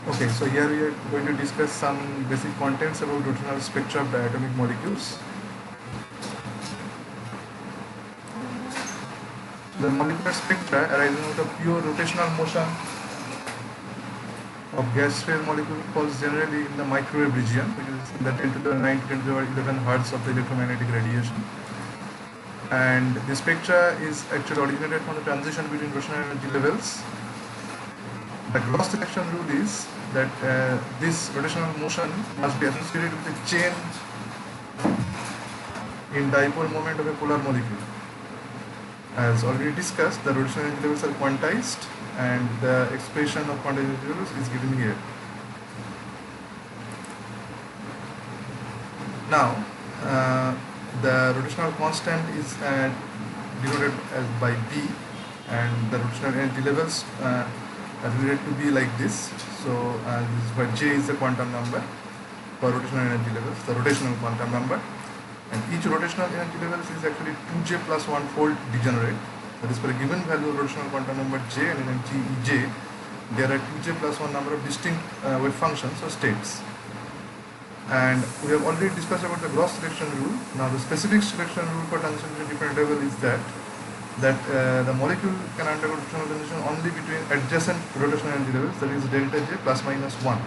Okay, so here we are going to discuss some basic contents about rotational spectra of diatomic molecules. The molecular spectra arising out of pure rotational motion of gas phase molecule falls generally in the microwave region, which is in the 10 to the 9 to 10 to the 11 hertz of the electromagnetic radiation. And the spectra is actually originated from the transition between rotational energy levels. The gross selection rule is that this rotational motion must be associated with a change in dipole moment of a polar molecule. As already discussed, the rotational energy levels are quantized and the expression of quantized energy levels is given here. Now, the rotational constant is denoted as by B, and the rotational energy levels are related to be like this. So this is where J is the quantum number for rotational energy levels, the rotational quantum number. And each rotational energy level is actually 2J plus 1 fold degenerate. That is, for a given value of rotational quantum number J and energy Ej, there are 2J plus 1 number of distinct wave functions or states. And we have already discussed about the gross selection rule. Now the specific selection rule for transition to different level is that the molecule can undergo rotational transition only between adjacent rotational energy levels, that is delta J plus minus 1.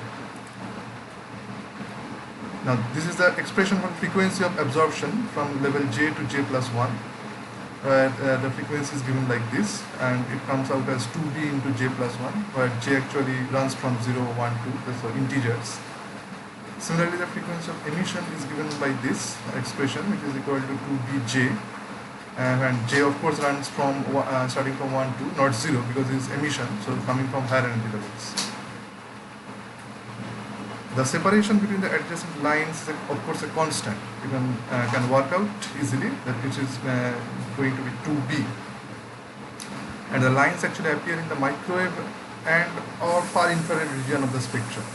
Now this is the expression for frequency of absorption from level J to J plus 1, where the frequency is given like this, and it comes out as 2B into J plus 1, where J actually runs from 0, 1, 2, that's for integers. Similarly, the frequency of emission is given by this expression, which is equal to 2Bj, and J of course runs from starting from 1 to not 0 because it is emission, so coming from higher energy levels. The separation between the adjacent lines is of course a constant. You can work out easily that which is going to be 2B. And the lines actually appear in the microwave and or far infrared region of the spectrum.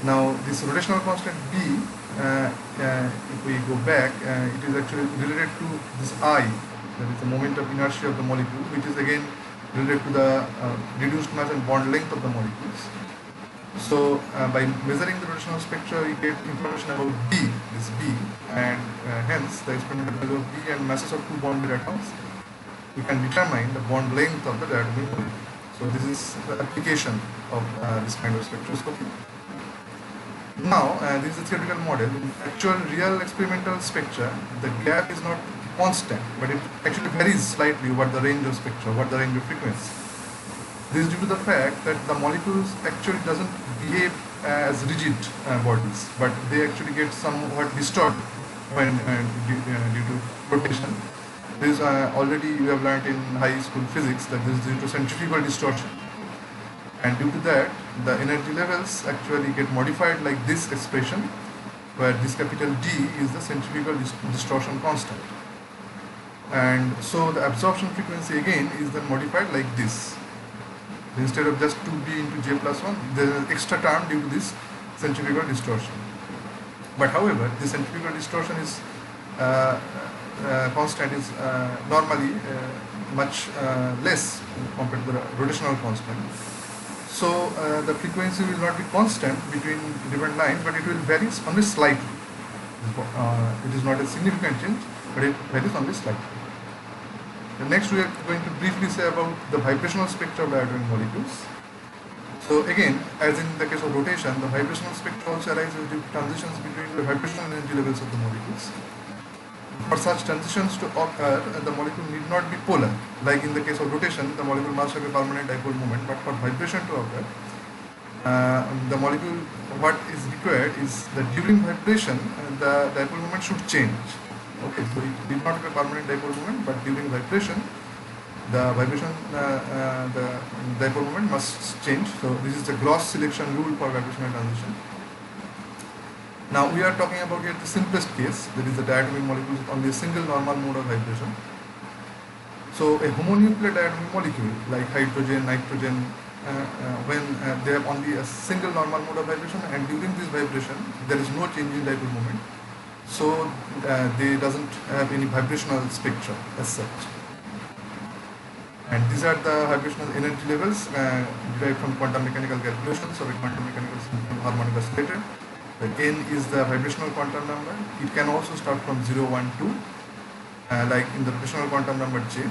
Now this rotational constant B, if we go back, it is actually related to this I, that is the moment of inertia of the molecule, which is again related to the reduced mass and bond length of the molecules. So by measuring the rotational spectra, we get information about B, this B, and hence the experimental value of B and masses of two bonded atoms. We can determine the bond length of the diatomic molecule. So this is the application of this kind of spectroscopy. Now, this is a theoretical model. In actual real experimental spectra, the gap is not constant, but it actually varies slightly over the range of spectra, over the range of frequency. This is due to the fact that the molecules actually doesn't behave as rigid bodies, but they actually get somewhat distorted when due to rotation. This already we have learned in high school physics that this is due to centrifugal distortion. And due to that, the energy levels actually get modified like this expression, where this capital D is the centrifugal distortion constant. And so the absorption frequency again is then modified like this. Instead of just 2B into J plus 1, there is an extra term due to this centrifugal distortion. But however, this centrifugal distortion is constant is normally much less compared to the rotational constant. So the frequency will not be constant between different lines, but it will vary only slightly. It is not a significant change, but it varies only slightly. Next, we are going to briefly say about the vibrational spectra of diatomic molecules. So again, as in the case of rotation, the vibrational spectra also arises due to transitions between the vibrational energy levels of the molecules. For such transitions to occur, the molecule need not be polar. Like in the case of rotation, the molecule must have a permanent dipole moment, but for vibration to occur, the molecule, what is required is that during vibration, the dipole moment should change. Okay, so it did not have a permanent dipole moment, but during vibration, the dipole moment must change. So this is the gross selection rule for vibrational transition. Now we are talking about here the simplest case, that is the diatomic molecules with only a single normal mode of vibration. So a homonuclear diatomic molecule like hydrogen, nitrogen, when they have only a single normal mode of vibration, and during this vibration there is no change in dipole moment, so they doesn't have any vibrational spectra as such. And these are the vibrational energy levels derived from quantum mechanical calculations of a quantum mechanical simple harmonic oscillator. The n is the vibrational quantum number. It can also start from 0, 1, 2, like in the rotational quantum number J.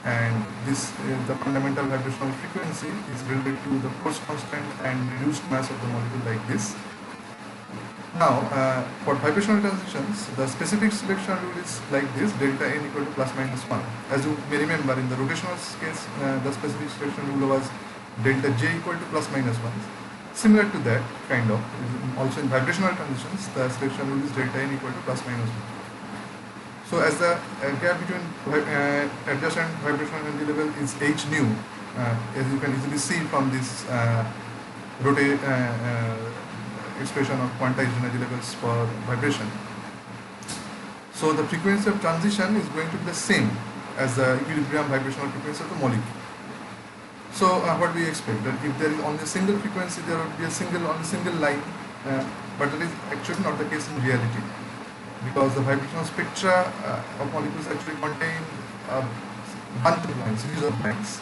And this the fundamental vibrational frequency is related to the force constant and reduced mass of the molecule, like this. Now, for vibrational transitions, the specific selection rule is like this: delta n equal to plus minus 1. As you may remember, in the rotational case, the specific selection rule was delta j equal to plus minus 1. Similar to that, kind of. Also in vibrational transitions, the selection rule is delta n equal to plus minus 1. So as the gap between adjacent vibrational energy level is h nu, as you can easily see from this expression of quantized energy levels for vibration. So the frequency of transition is going to be the same as the equilibrium vibrational frequency of the molecule. So what we expect, that if there is only a single frequency, there would be a single line, but that is actually not the case in reality, because the vibrational spectra of molecules actually contain a bunch of lines, series of lines.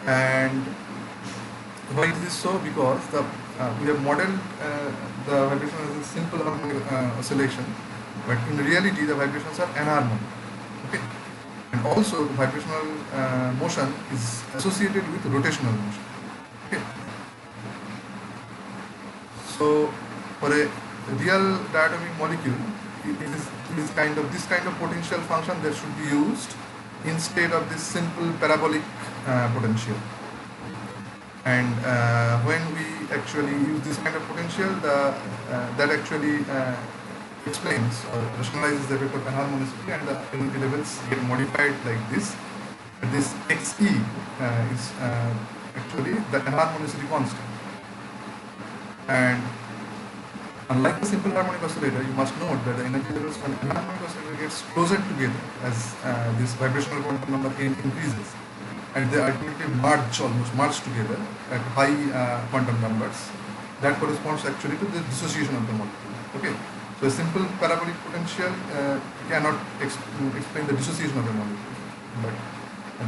And why is this so? Because we have modeled the vibration as a simple harmonic oscillation, but in reality the vibrations are anharmonic. Okay, and also the vibrational motion is associated with rotational motion. Okay, so for a real diatomic molecule, this kind of potential function that should be used instead of this simple parabolic potential. And when we actually use this kind of potential, that actually explains or rationalizes the effect of anharmonicity, and the energy levels get modified like this. This xe is actually the anharmonicity constant. And unlike the simple harmonic oscillator, you must note that the energy levels from an harmonic oscillator gets closer together as this vibrational quantum number n increases, and they ultimately almost merge together at high quantum numbers. That corresponds actually to the dissociation of the molecule. Okay, so a simple parabolic potential cannot explain the dissociation of the molecule, but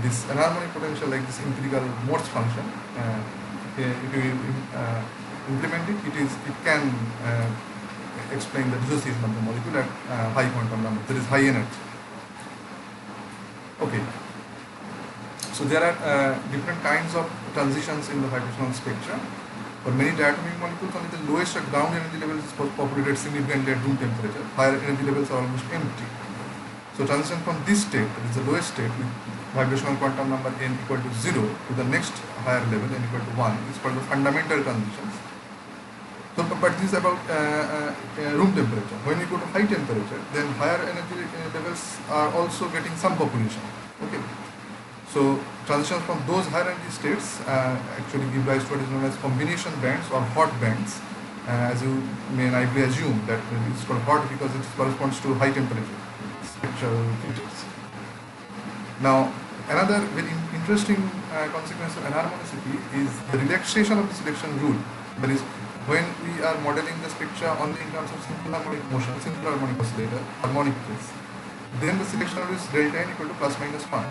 this anharmonic potential, like this empirical Morse function, if you implement it, it can explain the dissociation of the molecule at high quantum number, that is high energy. Okay. So there are different kinds of transitions in the vibrational spectra. For many diatomic molecules, only the lowest ground energy level is populated significantly at room temperature. Higher energy levels are almost empty. So transition from this state, that is the lowest state, with vibrational quantum number n equal to 0 to the next higher level n equal to 1 is called the fundamental transitions. So, but this is about room temperature. When you go to high temperature, then higher energy levels are also getting some population. Okay. So transitions from those higher energy states actually give rise to what is known as combination bands or hot bands, as you may naively assume that it's called hot because it corresponds to high temperature spectral features. Now, another very interesting consequence of anharmonicity is the relaxation of the selection rule. That is, when we are modeling the spectra only in terms of simple harmonic motion, simple harmonic oscillator, harmonic case, then the selection rule is delta n equal to plus minus 1.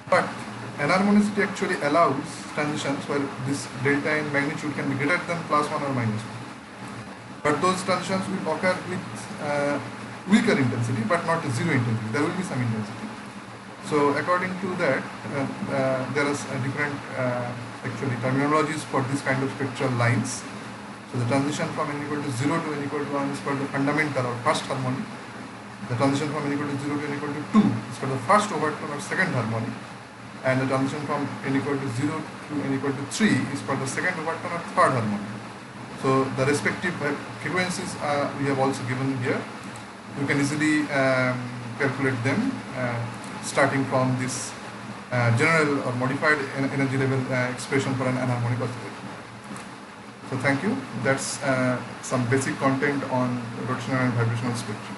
But anharmonicity actually allows transitions where this delta n magnitude can be greater than plus 1 or minus 1. But those transitions will occur with weaker intensity, but not zero intensity. There will be some intensity. So according to that, there are different actually terminologies for this kind of spectral lines. So the transition from n equal to 0 to n equal to 1 is called the fundamental or first harmonic. The transition from n equal to 0 to n equal to 2 is called the first overtone or second harmonic. And the transition from n equal to 0 to n equal to 3 is called the second overtone or third harmonic. So the respective frequencies we have also given here. You can easily calculate them starting from this general or modified energy level expression for an anharmonic oscillator. So thank you. That's some basic content on rotational and vibrational spectrum.